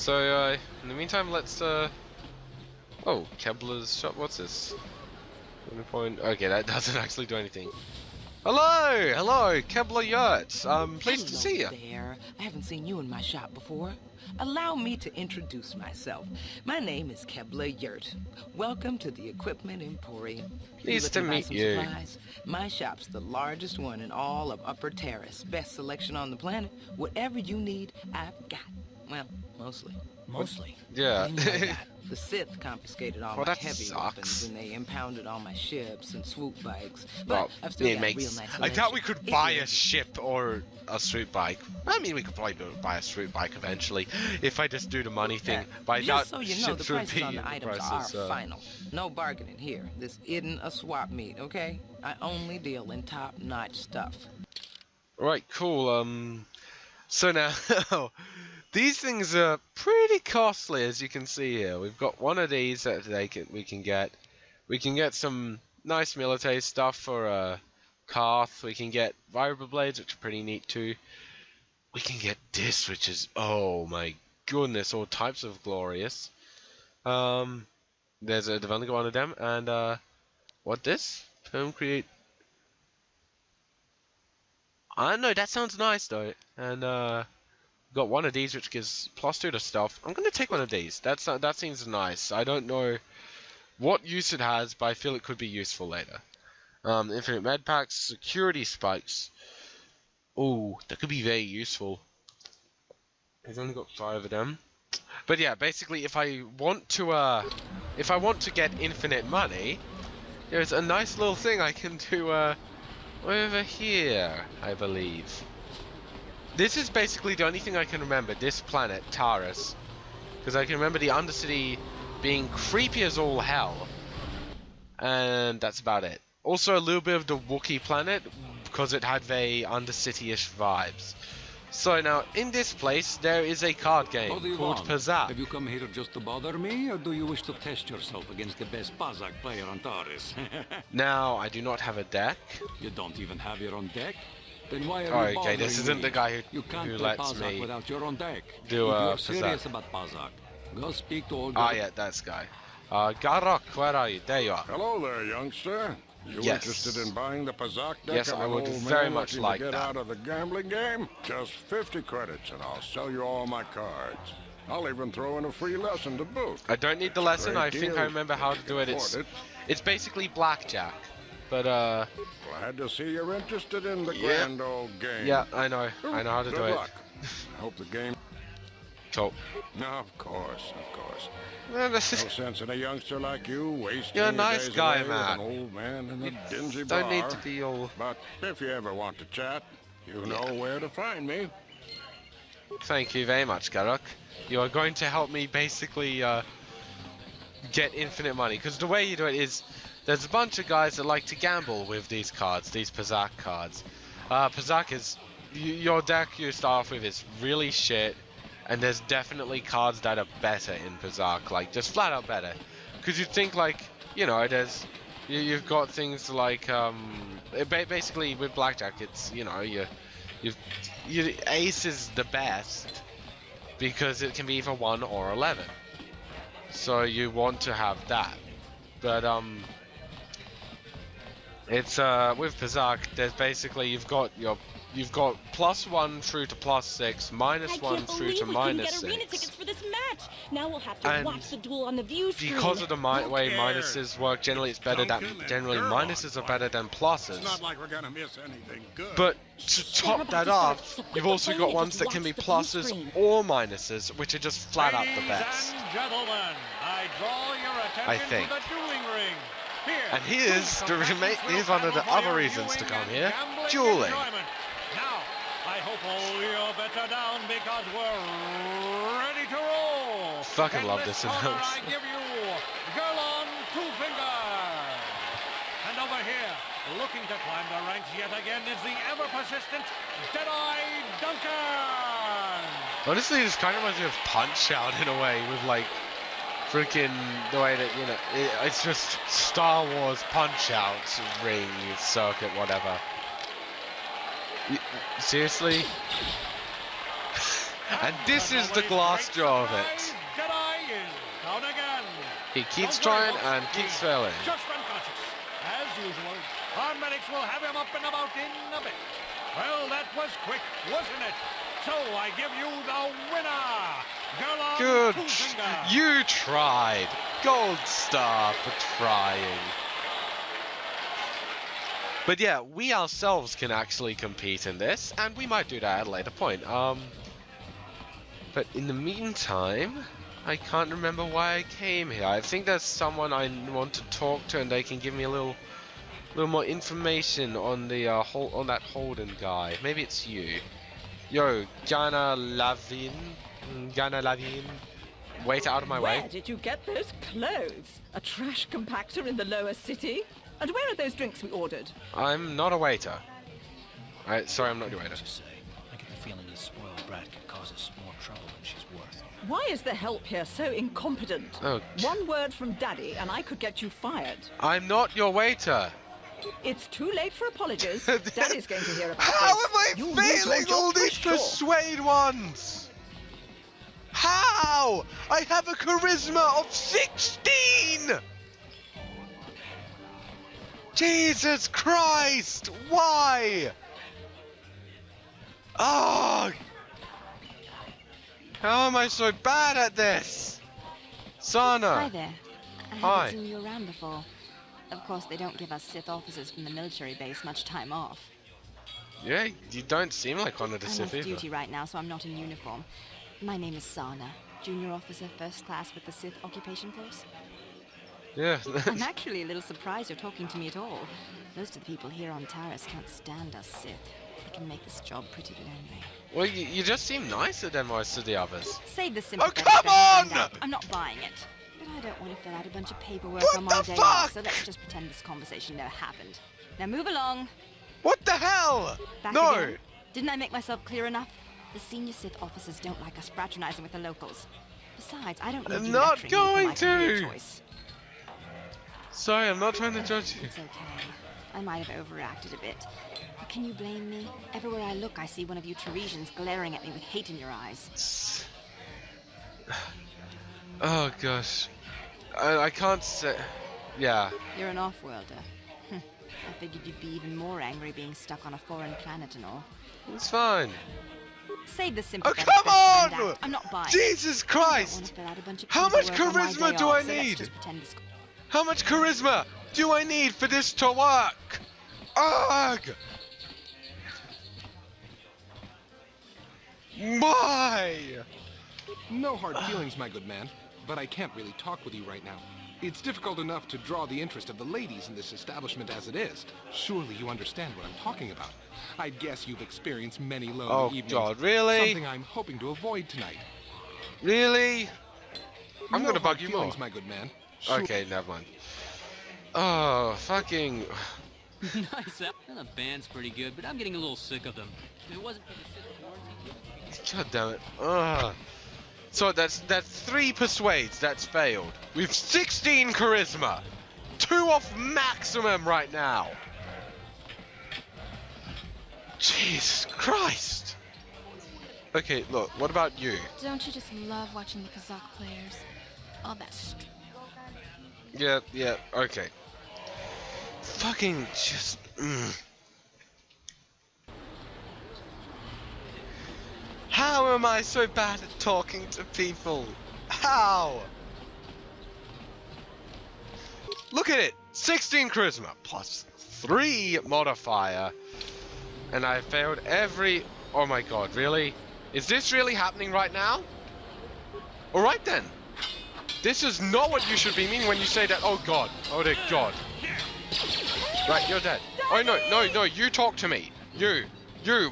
So, in the meantime, let's, oh, Kepler's shop, what's this? 20 point, okay, that doesn't actually do anything. Hello, Kepler Yurt. Pleased to see you. Hello there. I haven't seen you in my shop before. Allow me to introduce myself. My name is Kebler Yurt. Welcome to the Equipment Emporium. Pleased to meet you. Supplies? My shop's the largest one in all of Upper Terrace. Best selection on the planet. Whatever you need, I've got. Well, mostly. Mostly. Yeah. The Sith confiscated all Well, my that heavy sucks. weapons and they impounded all my ships and swoop bikes. But Well, I've still it got makes. real nice I doubt we selection. could buy a ship or a swoop bike. I mean, we could probably buy a swoop bike eventually if I just do the money thing. But I doubt Just so you know, the ships would prices be on the items prices. are final. No bargaining here. This isn't a swap meet, okay? I only deal in top-notch stuff. Right, cool. So now these things are pretty costly, as you can see here. We've got one of these that we can get. We can get some nice military stuff for Karth. We can get Vibra Blades, which are pretty neat too. We can get this, which is, oh my goodness, all types of glorious. There's a developer one of them, and what this? Home create. I don't know, that sounds nice though. And got one of these which gives +2 to stealth. I'm gonna take one of these. That seems nice. I don't know what use it has, but I feel it could be useful later. Infinite med packs, security spikes. Oh, that could be very useful. I've only got 5 of them. But yeah, basically, if I want to get infinite money, there's a nice little thing I can do over here, I believe. This is basically the only thing I can remember, this planet, Taurus. Because I can remember the Undercity being creepy as all hell. And that's about it. Also a little bit of the Wookiee planet, because it had very Undercity-ish vibes. So now, in this place, there is a card game called Pazak. Have you come here just to bother me, or do you wish to test yourself against the best Pazak player on Taurus? Now, I do not have a deck. You don't even have your own deck? Then why are Oh, you okay, this bothering isn't me? the guy You can't who play lets Pazak me without your own deck. do if you're Pazak. serious about Pazak, go speak to old. Ah, yeah, that's guy. Garok, where are you? There you are. Hello there, youngster. You Yes. interested in buying the Pazak deck Yes, of I an would old very man much looking like to get that. out of the gambling game? Just 50 credits and I'll sell you all my cards. I'll even throw in a free lesson to boot. I don't need the It's a lesson. great I think deal I remember how if to you do can it. afford It's basically blackjack, but Glad to see you're interested in the Yeah. grand old game. yeah, I know how to Good do it. luck. I hope the game... Cool. No, of course, of course. Well, this No is, sense in a youngster like you wasting You're a your nice days guy, away with man. an old man in a dingy bar. don't need to be all. But if you ever want to chat, you know where to find me. Thank you very much, Garok. You are going to help me basically get infinite money, because the way you do it is there's a bunch of guys that like to gamble with these cards, these Pazak cards. Pazak is your deck you start off with is really shit, and there's definitely cards that are better in Pazak, like just flat out better. Because you think like, you know, you've got things like basically with blackjack, it's, you know, your ace is the best because it can be either 1 or 11. So you want to have that. But it's with Pazak, there's basically you've got +1 through to +6, -1 through to get arena tickets -6. for this match. Now we'll have to And watch the duel on the view screen. Because of the way minuses work, generally it's better that minuses are better than pluses. It's not like we're gonna miss anything good. But to top that off, you've also got ones that can be pluses or minuses, which are just flat out the best. Ladies and gentlemen, I draw your attention I think. to the dueling ring. Here, And here's here's one of the other reasons to come here, dueling. Now, I hope all your bets are down because we're ready to roll. Fucking In love this corner, announce. I give you Girl on 2 fingers. And over here, looking to climb the ranks yet again is the ever-persistent Deadeye Duncan. Honestly, this kind of reminds me of Punch-Out in a way, with like freaking the way that, you know, it's just Star Wars Punch-Out ring circuit, whatever. Seriously? And this is the glass jaw of it. Deadeye is down again. He keeps Don't worry, trying folks. and keeps He's failing. Just unconscious. As usual, our medics will have him up and about in a bit. Well, that was quick, wasn't it? So I give you the winner. Girl on Good. two finger. You tried. Gold star for trying. But yeah, we ourselves can actually compete in this, and we might do that at a later point. But in the meantime, I can't remember why I came here. I think there's someone I want to talk to, and they can give me a little more information on the on that Holden guy. Maybe it's you. Yo, Gana Lavin. Wait out of my way. Where did you get those clothes? A trash compactor in the lower city? And where are those drinks we ordered? I'm not a waiter. Sorry, I'm not your waiter. Say, I get the feeling this spoiled brat can cause us more trouble than she's worth. Why is the help here so incompetent? Oh. One word from Daddy and I could get you fired. I'm not your waiter. It's too late for apologies. Daddy's going to hear about How this. am I You'll lose your failing job all for these sure. persuade ones? How? I have a charisma of 16! Jesus Christ! Why? Oh! How am I so bad at this? Sana! Hi there. I Hi. haven't seen you around before. Of course, they don't give us Sith officers from the military base much time off. Yeah, you don't seem like one of the I'm Sith off either. duty right now, so I'm not in uniform. My name is Sana, junior officer, first class with the Sith occupation force. Yeah. I'm actually a little surprised you're talking to me at all. Most of the people here on Taris can't stand us Sith. They can make this job pretty lonely. Well, you just seem nicer than most of the others. Save the Oh, sympathetic come stuff for on! now. I'm not buying it. But I don't want to fill out a bunch of paperwork What on my the day fuck? off, so let's just pretend this conversation never happened. Now move along. What the hell? Back No! again. Didn't I make myself clear enough? The senior Sith officers don't like us fraternizing with the locals. Besides, I don't need I'm you not lecturing me for going my career to. choice. Sorry, I'm not trying to judge you. It's okay. I might have overreacted a bit. But can you blame me? Everywhere I look, I see one of you Teresians glaring at me with hate in your eyes. Oh gosh. I can't say... Yeah. You're an off-worlder. I figured you'd be even more angry being stuck on a foreign planet and all. It's fine. Save the Oh, sympathetic come best friend on! act. I'm not buying it. Jesus I don't want Christ! to fill out a bunch of How much paperwork on my charisma day do off, I so let's need? just pretend this... How much charisma do I need for this to work? Ugh! Why? No hard feelings, my good man, but I can't really talk with you right now. It's difficult enough to draw the interest of the ladies in this establishment as it is. Surely you understand what I'm talking about. I guess you've experienced many lonely Oh evenings. God, really? Something I'm hoping to avoid tonight. Really? I'm No gonna bug hard you feelings, more. my good man. Okay, never mind. Oh, fucking... Nice. Well, the band's pretty good, but I'm getting a little sick of them. If it wasn't for the Sith quarantine... God damn it. Ugh. So that's 3 persuades, that's failed. We've 16 charisma. 2 off maximum right now. Jesus Christ. Okay, look, what about you? Don't you just love watching the Kazakh players? All that st- Yeah, okay. Fucking just... How am I so bad at talking to people? How? Look at it! 16 charisma plus 3 modifier. And I failed every... Oh my god, really? Is this really happening right now? Alright then. This is not what you should be meaning when you say that. Oh god. Oh dear god. Right, you're dead. Oh no, you talk to me. You.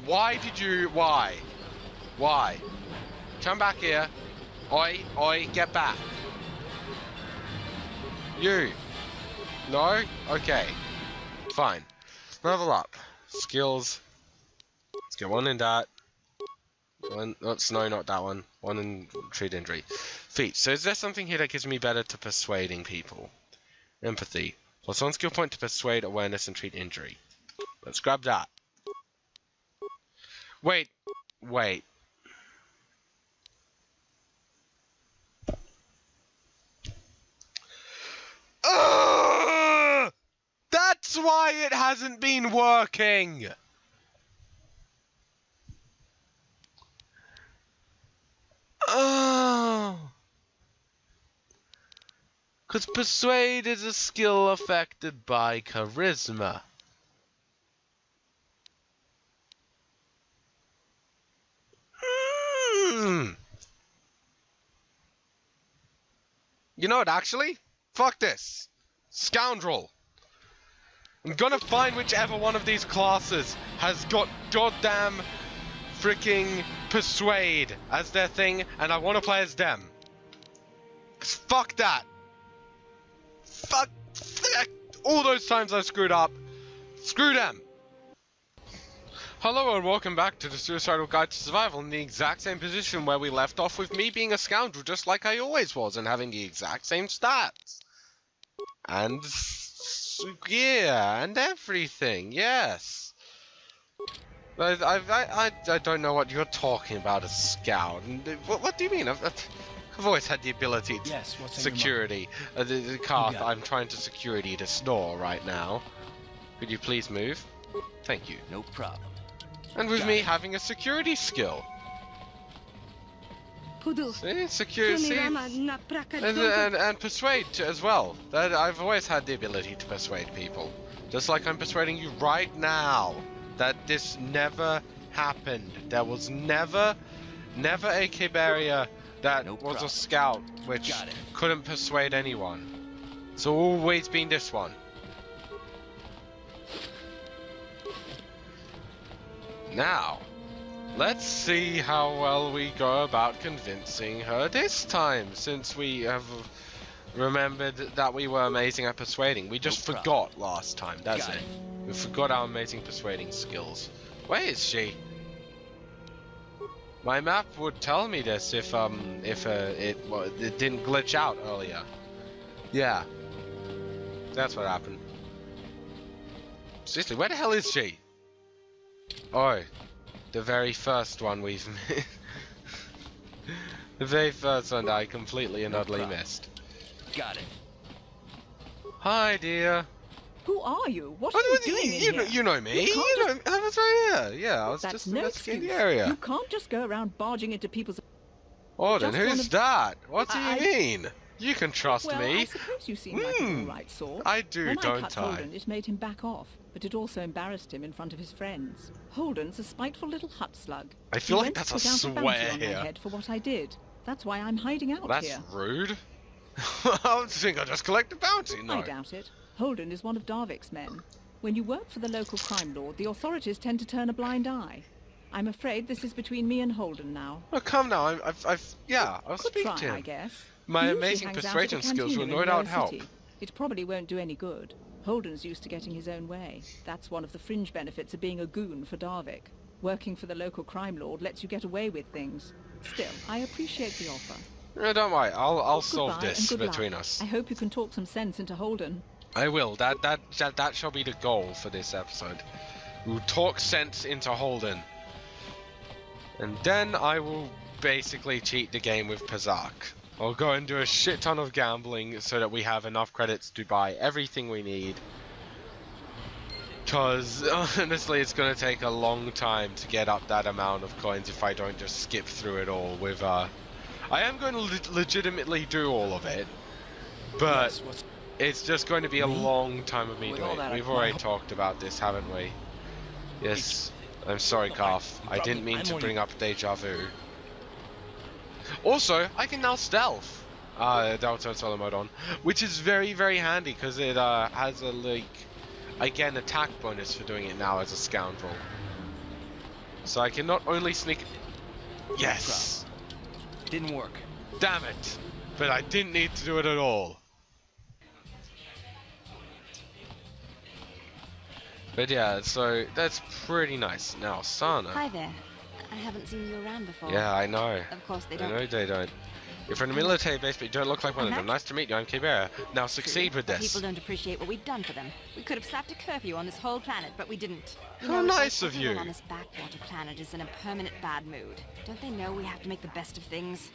Why did you... Why? Come back here. Oi, get back. You. No? Okay. Fine. Level up. Skills. Let's get 1 in that. 1, no, not that one. 1 in treat injury. Feat. So is there something here that gives me better to persuading people? Empathy. Plus 1 skill point to persuade, awareness, and treat injury. Let's grab that. Wait. why it hasn't been working. Oh. Because persuade is a skill affected by charisma. You know what, actually? Fuck this. Scoundrel. I'm gonna find whichever one of these classes has got goddamn freaking persuade as their thing, and I want to play as them. 'Cause fuck that. Fuck all those times I screwed up. Screw them. Hello and welcome back to the Suicidal Guide to Survival in the exact same position where we left off, with me being a scoundrel just like I always was and having the exact same stats. And yeah, and everything, yes. I don't know what you're talking about, a scout. What do you mean? I've always had the ability to security. The car, I'm trying to security to snore right now. Could you please move? Thank you. No problem. And with me having a security skill. See, security, and persuade as well. That I've always had the ability to persuade people, just like I'm persuading you right now. That this never happened. There was never a Caberea that was a scout which couldn't persuade anyone. It's always been this one. Now, let's see how well we go about convincing her this time, since we have remembered that we were amazing at persuading. We just forgot last time, doesn't it? We forgot our amazing persuading skills. Where is she? My map would tell me this if it didn't glitch out earlier. Yeah, that's what happened. Seriously, where the hell is she? Oh, the very first one we've missed. The very first one I completely and utterly missed. Got it. Hi, dear. Who are you? What are you doing in here? You know me. You know, I was right here. Yeah, I was just investigating the area. You can't just go around barging into people's... Orden, who's that? What do you mean? You can trust me. I suppose you seem like an alright sort. I do, when don't I cut Holden, it made him back off, but it also embarrassed him in front of his friends. Holden's a spiteful little hut slug. I feel like that's a swear here. On my head for what I did. That's why I'm hiding out here. That's rude. I think I just collect a bounty. No. I doubt it. Holden is one of Darvik's men. When you work for the local crime lord, the authorities tend to turn a blind eye. I'm afraid this is between me and Holden now. Oh, come now. I'll speak to him. I guess. My amazing persuasion skills will no doubt help. It probably won't do any good. Holden's used to getting his own way. That's one of the fringe benefits of being a goon for Darvik. Working for the local crime lord lets you get away with things. Still, I appreciate the offer. Don't worry. I'll solve this between us. I hope you can talk some sense into Holden. I will. That shall be the goal for this episode. We'll talk sense into Holden. And then I will basically cheat the game with Pazak. I'll go and do a shit ton of gambling so that we have enough credits to buy everything we need. Because honestly, it's going to take a long time to get up that amount of coins if I don't just skip through it all with... I am going to legitimately do all of it, but it's just going to be a long time of me doing it. We've already talked about this, haven't we? Yes. I'm sorry, Calf. I didn't mean to bring up deja vu. Also, I can now stealth. Delta solo mode on, which is very, very handy because it has a I get an attack bonus for doing it now as a scoundrel. So I can not only sneak. Yes. Didn't work. Damn it! But I didn't need to do it at all. But yeah, so that's pretty nice. Now, Sana. Hi there. I haven't seen you around before. Yeah, I know. Of course they don't. I know they don't. You're from a military base, but you don't look like one of them. Nice to meet you. I'm Caberea. Now succeed with this. People don't appreciate what we've done for them. We could have slapped a curfew on this whole planet, but we didn't. How nice of you. Everyone on this backwater planet is in a permanent bad mood. Don't they know we have to make the best of things?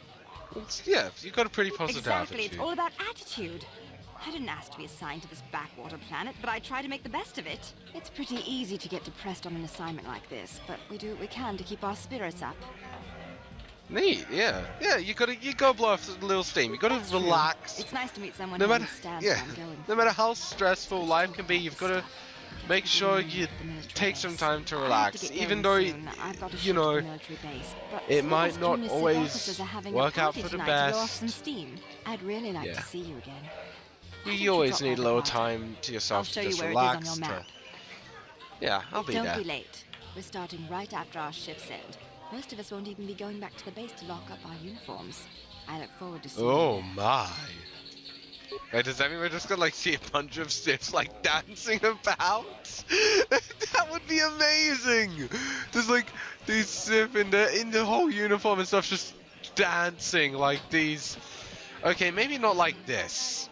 Yeah, you've got a pretty positive attitude. Exactly. It's all about attitude. I didn't ask to be assigned to this backwater planet, but I try to make the best of it. It's pretty easy to get depressed on an assignment like this, but we do what we can to keep our spirits up. Neat, yeah. Yeah, you gotta blow off a little steam. You gotta relax. It's nice to meet someone No who matter, understands yeah, where I'm going. no matter how stressful life can be, you've gotta make sure you take some time to relax. Even though, you know, it might not always work out for the best. I'd really like to see you again. You always need a little time to yourself to just relax. Yeah, I'll be there. Don't be late. We're starting right after our shift's end. Most of us won't even be going back to the base to lock up our uniforms. I look forward to seeing you. Oh my. Wait, does that mean we're just gonna like see a bunch of Siths like dancing about? That would be amazing! There's like these Sith in the whole uniform and stuff just dancing like these. Okay, maybe not like this.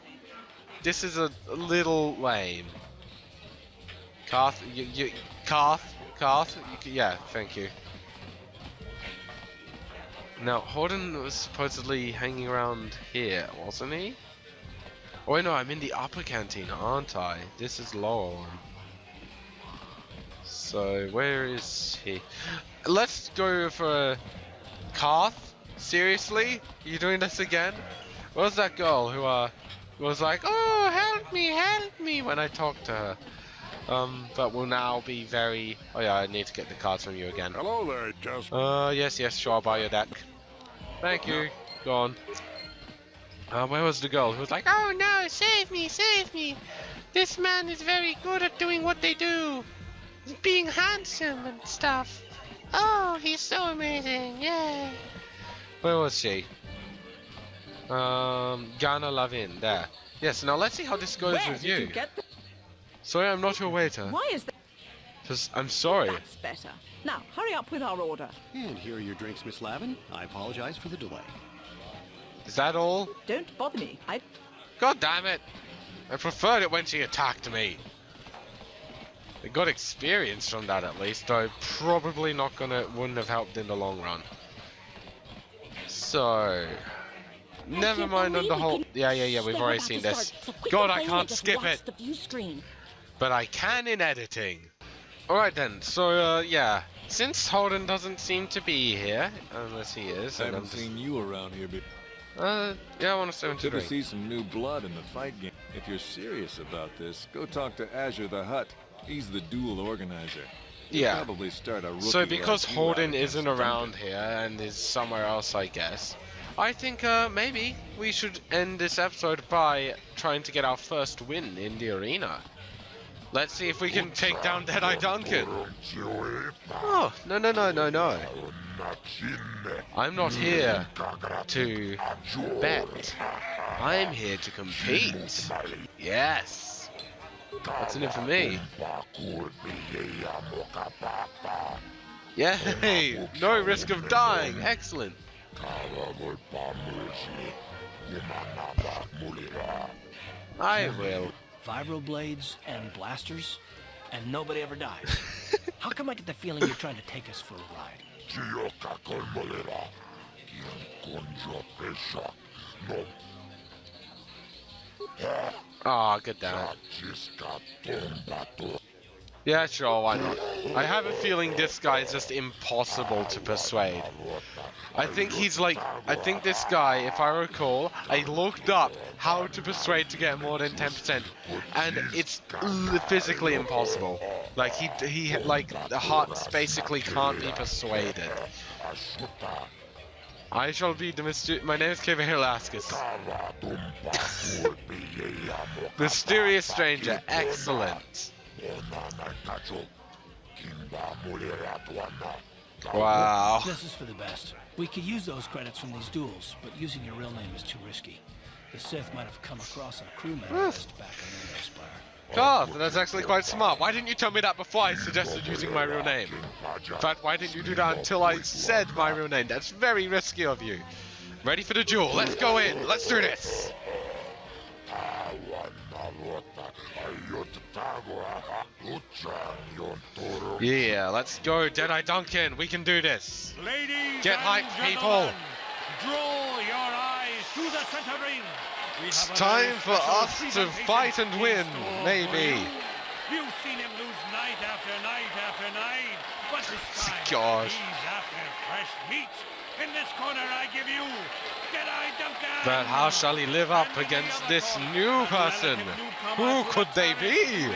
This is a little lame. Karth, Karth, yeah, thank you. Now, Holden was supposedly hanging around here, wasn't he? Oh wait, no, I'm in the upper canteen, aren't I? This is lower one. So, where is he? Let's go for Karth? Seriously? You doing this again? What was that girl who was like, oh, help me when I talked to her? But will now be very... Oh yeah, I need to get the cards from you again. Hello there, Jasper. Yes, sure, I'll buy your deck. Thank you. Go on. Where was the girl who was like, oh no, save me, save me. This man is very good at doing what they do. Being handsome and stuff. Oh, he's so amazing, yay. Where was she? Ghana Lavin, there. Yes, now let's see how this goes with you. Sorry, I'm not your waiter. Why is that? Because I'm sorry. That's better. Now, hurry up with our order. And here are your drinks, Miss Lavin. I apologize for the delay. Is that all? Don't bother me. God damn it! I preferred it when she attacked me. I got experience from that at least, though probably wouldn't have helped in the long run. So... Never mind on the whole... Yeah, we've already seen this. God, I can't skip it! But I can in editing. Alright then, so yeah. Since Holden doesn't seem to be here, unless he is... I haven't seen you around here, but... yeah, I want to stay Good to see some new blood in the fight game. If you're serious about this, go talk to Azure the Hutt. He's the duel organizer. Yeah. Probably start a rookie So because like Holden isn't around here and is somewhere else, I guess, I think maybe we should end this episode by trying to get our first win in the arena. Let's see if we can take down Deadeye Duncan. Oh, no. I'm not here to bet. I'm here to compete. Yes. What's in it for me? Yay! No risk of dying. Excellent. I will. Vibroblades and blasters, and nobody ever dies. How come I get the feeling you're trying to take us for a ride? Ah, good damn it. Yeah, sure, why not? I have a feeling this guy is just impossible to persuade. I think this guy, if I recall, I looked up how to persuade to get more than 10%, and it's physically impossible. Like, he like, the hearts basically can't be persuaded. I shall be the my name is Caberea Reborn. Mysterious stranger, excellent. Wow. This is for the best. We could use those credits from these duels, but using your real name is too risky. The Sith might have come across our crew manifest back on the Spire. Karth, that's actually quite smart. Why didn't you tell me that before I suggested using my real name? In fact, why didn't you do that until I said my real name? That's very risky of you. Ready for the duel. Let's go in. Let's do this. Yeah, let's go, Deadeye Duncan. We can do this. Ladies Get hyped, people. Draw your eyes to the center ring. We It's have a time very for special us to presentation fight and in win, store for maybe. you. You've seen him lose night after night after night, but this time Gosh. he's after fresh meat. In this corner, I give you Deadeye Duncan. But how shall he live up against this new person? Who could they be?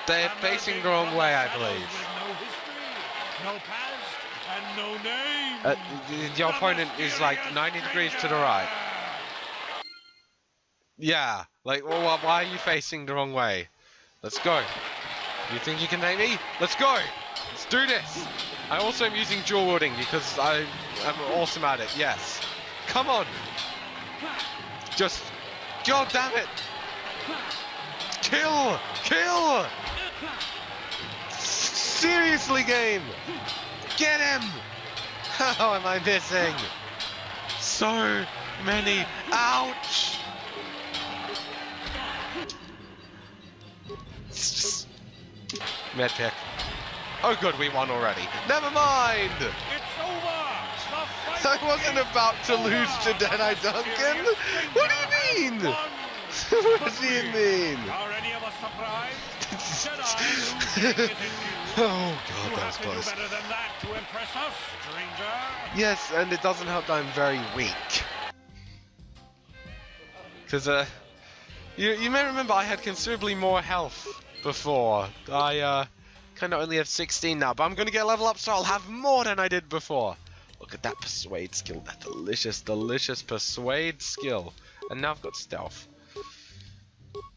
They're facing the wrong way, I believe. No history, no past, and no name. Your opponent is like 90 degrees to the right. Yeah, like, well, why are you facing the wrong way? Let's go. You think you can take me? Let's go. Let's do this. I also am using dual wielding because I am awesome at it. Yes. Come on. Just, God damn it. Kill. Kill. Seriously, game. Get him. How am I missing? So many. Ouch. Medpick. Oh good, we won already. Never mind! It's over! I wasn't about to lose to Deadeye Duncan! What do you mean? What do you mean? Are any of us surprised? Oh god, that was You close. have to do better than that to impress us, stranger. Yes, and it doesn't help that I'm very weak. Because, you may remember I had considerably more health before. I, kind of only have 16 now, but I'm going to get a level up so I'll have more than I did before. Look at that persuade skill, that delicious, delicious persuade skill. And now I've got stealth.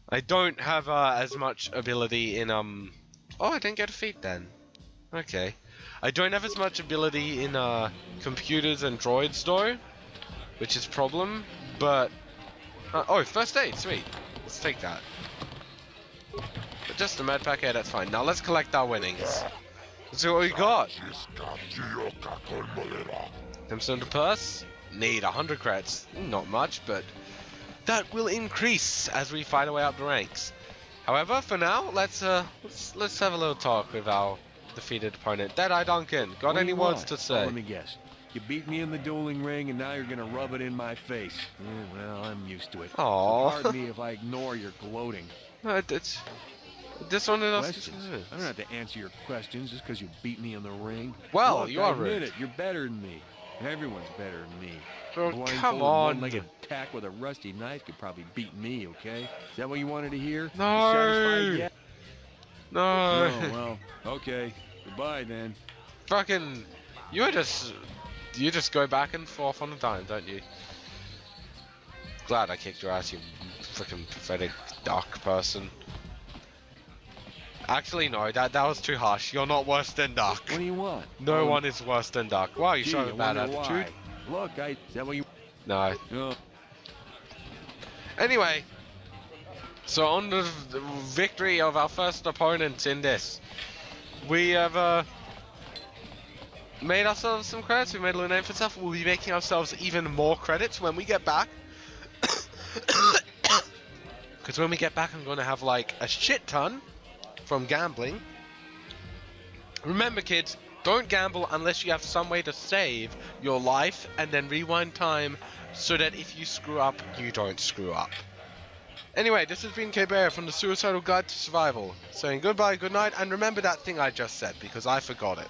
I don't have as much ability in, oh, I didn't get a feat then. Okay. I don't have as much ability in, computers and droids though, which is a problem, but, oh, first aid, sweet. Let's take that. But just a med pack, yeah, that's fine. Now let's collect our winnings. Let's see what we got. Crimson to purse. Need 100 credits. Not much, but that will increase as we fight our way up the ranks. However, for now, let's have a little talk with our defeated opponent. Deadeye Duncan, got any words to say? Let me guess. You beat me in the dueling ring, and now you're gonna rub it in my face. Yeah, well, I'm used to it. Aww. So pardon me if I ignore your gloating. This one is Questions? I don't have to answer your questions just because you beat me in the ring. Well, Look, you are I admit rude. it. You're better than me. Everyone's better than me. Oh, Blindfolded come on. one-legged tack with a rusty knife could probably beat me, okay? Is that what you wanted to hear? No. You satisfied yet? No. Oh, well, okay. Goodbye, then. Fucking, you just go back and forth on the dime, don't you? Glad I kicked your ass, you freaking pathetic duck person. Actually, no, that was too harsh. You're not worse than Duck. What do you want? No one is worse than Duck. Wow, you Gee, showed a I bad wonder attitude. why. Look, is that what you... No. Oh. Anyway, so on the victory of our first opponent in this, we have made ourselves some credits. We made a little name for ourselves. We'll be making ourselves even more credits when we get back. Because when we get back, I'm going to have like a shit ton from gambling. Remember, kids, don't gamble unless you have some way to save your life and then rewind time so that if you screw up, you don't screw up. Anyway, this has been Caberea from the Suicidal Guide to Survival, saying goodbye, good night, and remember that thing I just said because I forgot it.